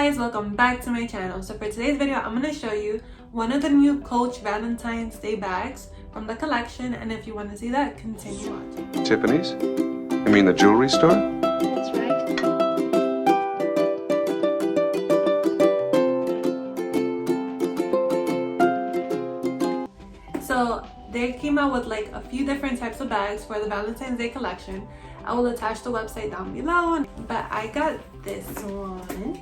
guys, welcome back to my channel. So for today's video, I'm going to show you one of the new Coach Valentine's Day bags from the collection, and if you want to see that, continue watching. Tiffany's? You mean the jewelry store? That's right. So they came out with like a few different types of bags for the Valentine's Day collection. I will attach the website down below, but I got this one.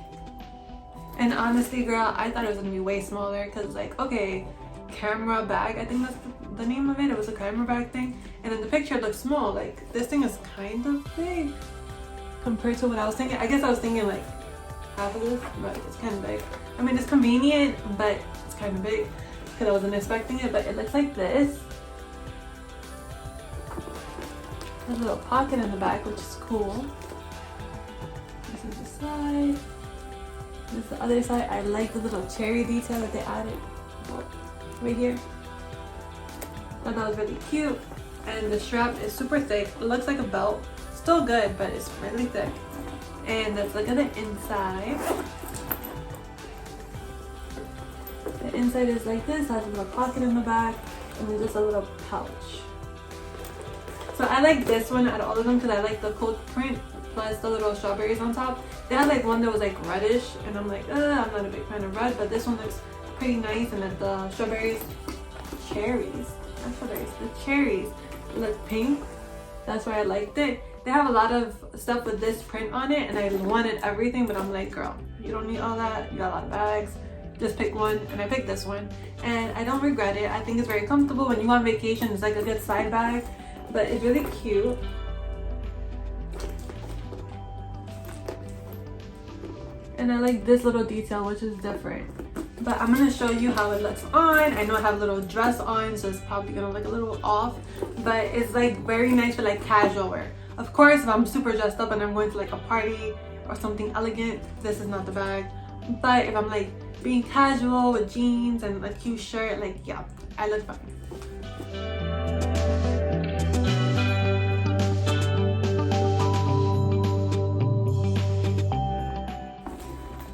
And honestly, girl, I thought it was gonna be way smaller because, like, okay, camera bag, I think that's the name of it. It was a camera bag thing. And then the picture looked small. Like, this thing is kind of big compared to what I was thinking. I guess I was thinking like half of this, but it's kind of big. I mean, it's convenient, but it's kind of big because I wasn't expecting it. But it looks like this. There's a little pocket in the back, which is cool. This is the side. This is the other side. I like the little cherry detail that they added right here. I thought that was really cute. And the strap is super thick. It looks like a belt. Still good, but it's really thick. And let's look at the inside. The inside is like this. Has a little pocket in the back. And then just a little pouch. So I like this one out of all of them because I like the Coach print plus the little strawberries on top. They had like one that was like reddish, and I'm like, I'm not a big fan of red, but this one looks pretty nice. And then the strawberries, cherries, not strawberries, the cherries look pink. That's why I liked it. They have a lot of stuff with this print on it, and I wanted everything, but I'm like, girl, you don't need all that. You got a lot of bags. Just pick one, and I picked this one, and I don't regret it. I think it's very comfortable when you go on vacation. It's like a good side bag, but it's really cute. And I like this little detail, which is different. But I'm gonna show you how it looks on. I know I have a little dress on, so it's probably gonna look a little off, but it's like very nice for like casual wear. Of course, if I'm super dressed up and I'm going to like a party or something elegant, this is not the bag. But if I'm like being casual with jeans and a cute shirt, like, yeah, I look fine.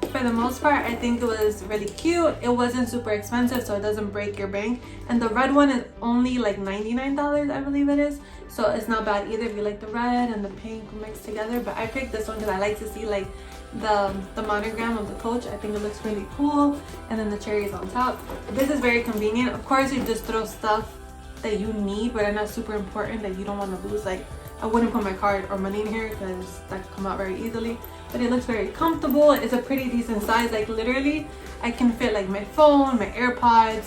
For the most part, I think it was really cute. It wasn't super expensive, so it doesn't break your bank. And the red one is only like $99, I believe it is. So it's not bad either if you like the red and the pink mixed together. But I picked this one because I like to see like the monogram of the Coach. I think it looks really cool. And then the cherries on top. This is very convenient. Of course, you just throw stuff that you need, but are not super important that you don't want to lose. Like, I wouldn't put my card or money in here because that could come out very easily. But it looks very comfortable. It's a pretty decent size. Like, literally, I can fit like my phone, my AirPods,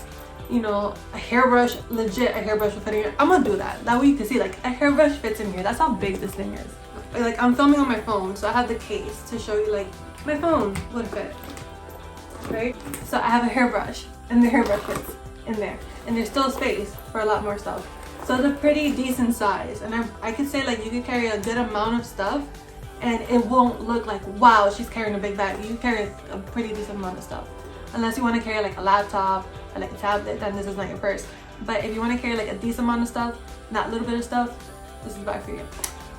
you know, a hairbrush. Legit, a hairbrush will fit in here. I'm gonna do that. That way you can see like a hairbrush fits in here. That's how big this thing is. Like, I'm filming on my phone, so I have the case to show you like my phone would fit. Right? So I have a hairbrush, and the hairbrush fits in there. And there's still space for a lot more stuff. So it's a pretty decent size, and I could say like you could carry a good amount of stuff and it won't look like, wow, she's carrying a big bag. You carry a pretty decent amount of stuff. Unless you want to carry like a laptop or like a tablet, then this is not your purse. But if you want to carry like a decent amount of stuff, not little bit of stuff, this is bad for you.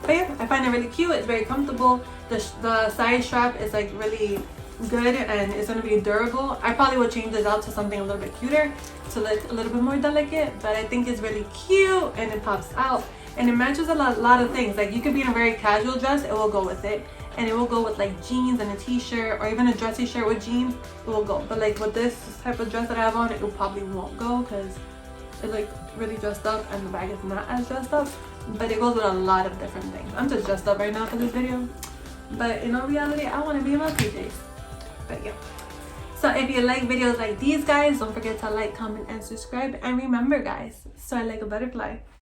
But yeah, I find it really cute. It's very comfortable. The side strap is like really good and it's going to be durable. I probably would change this out to something a little bit cuter to look a little bit more delicate, but I think it's really cute and it pops out and it matches a lot of things. Like, you could be in a very casual dress, it will go with it, and it will go with like jeans and a t-shirt, or even a dressy shirt with jeans, it will go. But like with this type of dress that I have on, it probably won't go because it's like really dressed up and the bag is not as dressed up, but it goes with a lot of different things. I'm just dressed up right now for this video, but in all reality, I want to be in my PJs. But yeah, so if you like videos like these, guys, don't forget to like, comment, and subscribe. And remember, guys, soar like a butterfly.